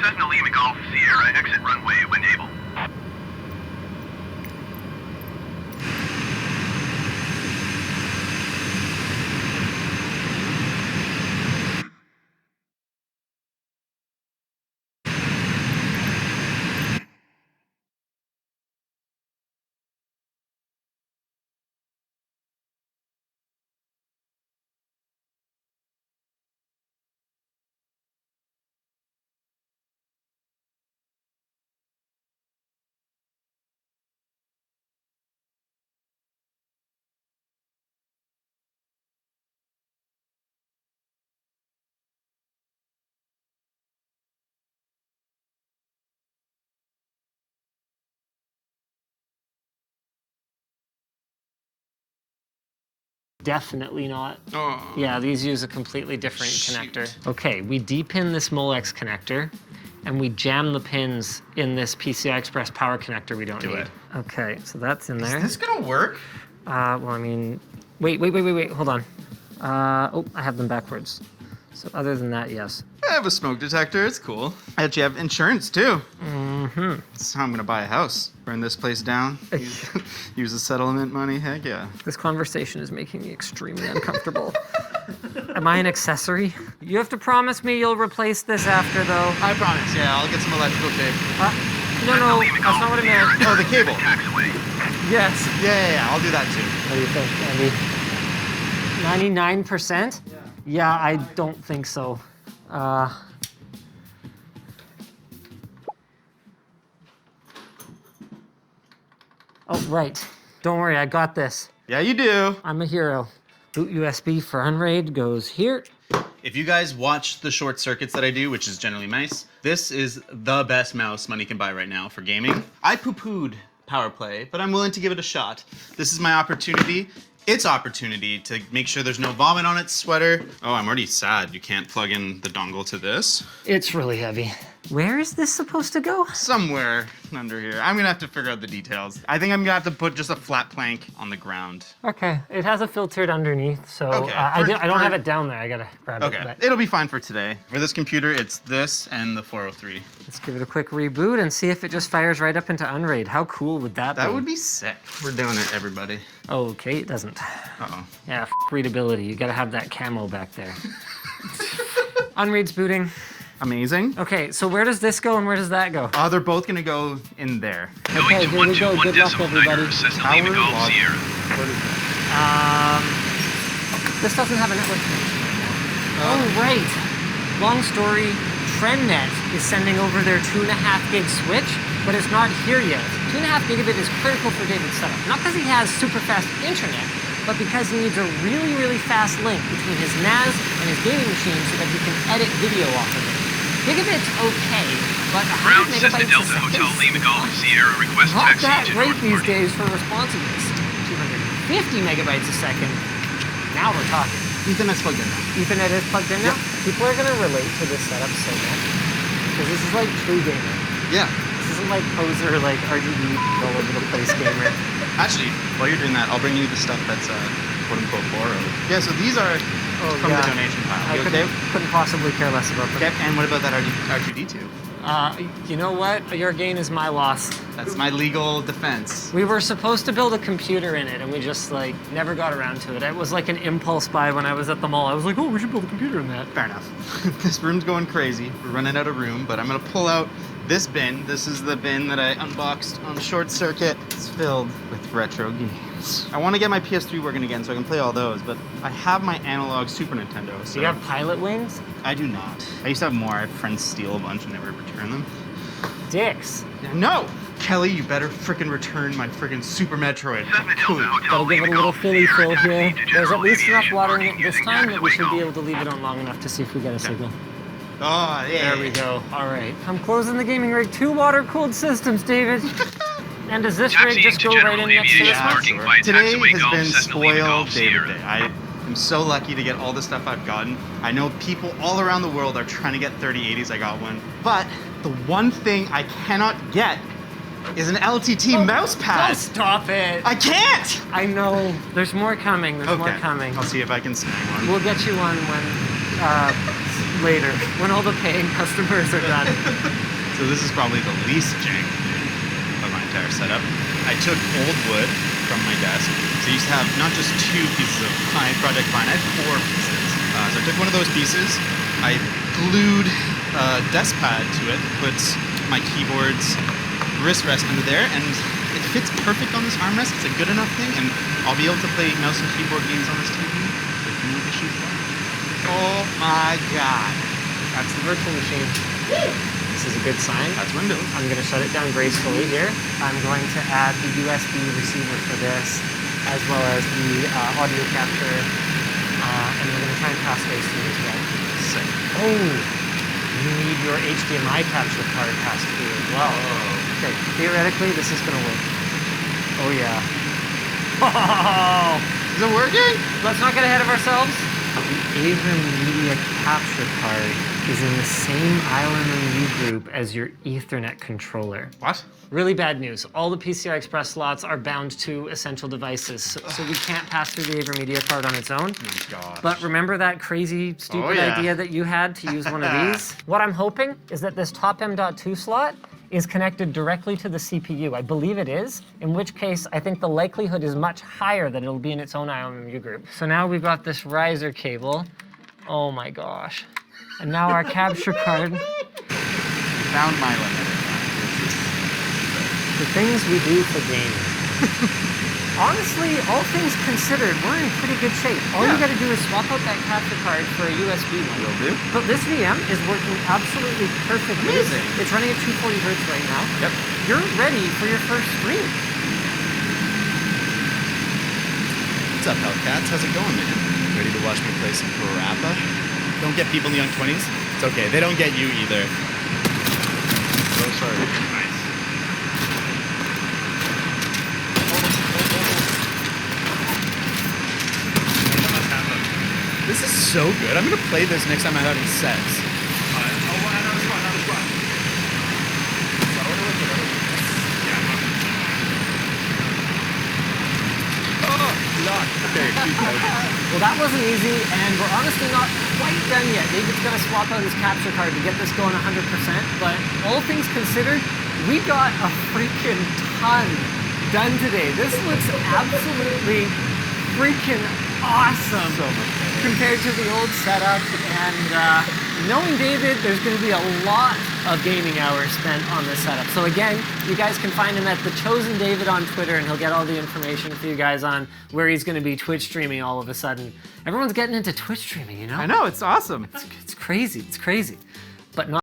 Cessna Lima Golf Sierra, exit runway when able. Definitely not. Oh. Yeah, these use a completely different connector. Okay, we depin this Molex connector, and we jam the pins in this PCI Express power connector we don't need. Okay, so that's in there. Is this gonna work? Well, I mean, wait, hold on. Oh, I have them backwards. So other than that, yes. I have a smoke detector, it's cool. I actually have insurance too. Mm-hmm. That's how I'm gonna buy a house. Burn this place down. Use the settlement money, heck yeah. This conversation is making me extremely uncomfortable. Am I an accessory? You have to promise me you'll replace this after, though. I promise, yeah, I'll get some electrical tape. No, that's not what I meant. Oh, the cable. Yes. Yeah, I'll do that too. What do you think, Andy? 99%? Yeah, I don't think so. Oh, right. Don't worry, I got this. Yeah, you do. I'm a hero. Boot USB for Unraid goes here. If you guys watch the short circuits that I do, which is generally nice, this is the best mouse money can buy right now for gaming. I poo-pooed Power Play, but I'm willing to give it a shot. This is my opportunity. Its opportunity to make sure there's no vomit on its sweater. Oh, I'm already sad you can't plug in the dongle to this. It's really heavy. Where is this supposed to go? Somewhere under here. I'm gonna have to figure out the details. I think I'm gonna have to put just a flat plank on the ground. Okay, it has a filtered underneath, so Okay, I don't have it down there. I gotta grab it. Okay, But it'll be fine for today. For this computer, it's this and the 403. let's give it a quick reboot and see if it just fires right up into Unraid. How cool would that be? That would be sick. We're doing it, everybody. Okay, it doesn't. Uh-oh. Yeah, readability. You gotta have that camo back there. Unraid's booting. Amazing. Okay, so where does this go and where does that go? They're both gonna go in there. Okay, here we go. Good luck, everybody. This doesn't have a network connection right now. Oh, right. Long story, TrendNet is sending over their 2.5 gig switch, but it's not here yet. 2.5 gigabit is critical for David's setup. Not because he has super fast internet, but because he needs a really, really fast link between his NAS and his gaming machine so that he can edit video off of it. Gigabit's okay, but 100 megabytes a second Hotel Lima Golf Sierra request not taxi that to great North these Party. days for responsiveness. 250 megabytes a second. Now we're talking. Ethernet's plugged in now. Ethernet is plugged in now? People are gonna relate to this setup so much. Because this is like true gamer. Yeah. This isn't like poser, like RGB all over the place gamer. Actually, while you're doing that, I'll bring you the stuff that's quote unquote borrowed. Yeah, so these are from the donation pile. I You couldn't possibly care less about them. Okay, and what about that R2D2? You know what? Your gain is my loss. That's my legal defense. We were supposed to build a computer in it, and we just like never got around to it. It was like an impulse buy when I was at the mall. I was like, oh, we should build a computer in that. Fair enough. This room's going crazy. We're running out of room, but I'm gonna pull out this bin. This is the bin that I unboxed on Short Circuit. It's filled with retro games. I want to get my PS3 working again so I can play all those, but I have my analog Super Nintendo. So Do you have Pilot Wings? I do not. I used to have more. I had friends steal a bunch and never return them. Dicks. No! Kelly, you better frickin' return my frickin' Super Metroid. Gotta give it a little Philly fill here. There's at least enough water in it this time that we should be able to leave it on long enough to see if we get a signal. Oh, yeah. There we go. All right. I'm closing the gaming rig. 2 water-cooled systems, David. And does this rig just go right in next to this one? Today has been spoiled day to day. I'm so lucky to get all the stuff I've gotten. I know people all around the world are trying to get 3080s. I got one. But the one thing I cannot get is an LTT mouse pad. Don't stop it. I can't! I know. There's more coming. There's more coming. I'll see if I can snag one. We'll get you one when later, when all the paying customers are done. So this is probably the least jank thing of my entire setup. I took old wood from my desk. So I used to have not just 2 pieces of Project Pine, I had 4 pieces. So I took one of those pieces, I glued a desk pad to it, put my keyboard's wrist rest under there, and it fits perfect on this armrest. It's a good enough thing, and I'll be able to play mouse and keyboard games on this TV with no issues. Oh my god. That's the virtual machine. This is a good sign. That's Windows. I'm going to shut it down gracefully here. I'm going to add the USB receiver for this, as well as the audio capture, and we're going to try and pass those through as well. Sick. Oh, you need your HDMI capture card passed through as well. Oh. Okay, theoretically, this is going to work. Oh yeah. Oh, Is it working? let's not get ahead of ourselves. The AverMedia capture card is in the same ILMMU group as your Ethernet controller. What? Really bad news. All the PCI Express slots are bound to essential devices, so we can't pass through the AverMedia card on its own. Oh my gosh. But remember that crazy, stupid idea that you had to use one of these? What I'm hoping is that this top M.2 slot is connected directly to the CPU. I believe it is, in which case I think the likelihood is much higher that it'll be in its own ILMU group. So now we've got this riser cable. Oh my gosh. And now our capture card. Found my limit. The things we do for gaming. Honestly, all things considered, we're in pretty good shape. All you gotta do is swap out that capture card for a USB one. Will do. But this VM is working absolutely perfectly. Amazing. It's running at 240 hertz right now. Yep. You're ready for your first stream. What's up, Hellcats? How's it going, man? Ready to watch me play some Parappa? Don't get people in the young 20s. It's okay. They don't get you either. So sorry. Nice. This is so good. I'm gonna play this next time I'm having sex. Okay, Well, that wasn't easy, and we're honestly not quite done yet. David's gonna swap out his capture card to get this going 100%, but all things considered, we got a freaking ton done today. This looks absolutely freaking awesome compared to the old setup, and knowing David, there's going to be a lot of gaming hours spent on this setup. So again, you guys can find him at The Chosen David on Twitter, and he'll get all the information for you guys on where he's going to be Twitch streaming all of a sudden. Everyone's getting into Twitch streaming, you know? I know, it's awesome. It's crazy, but not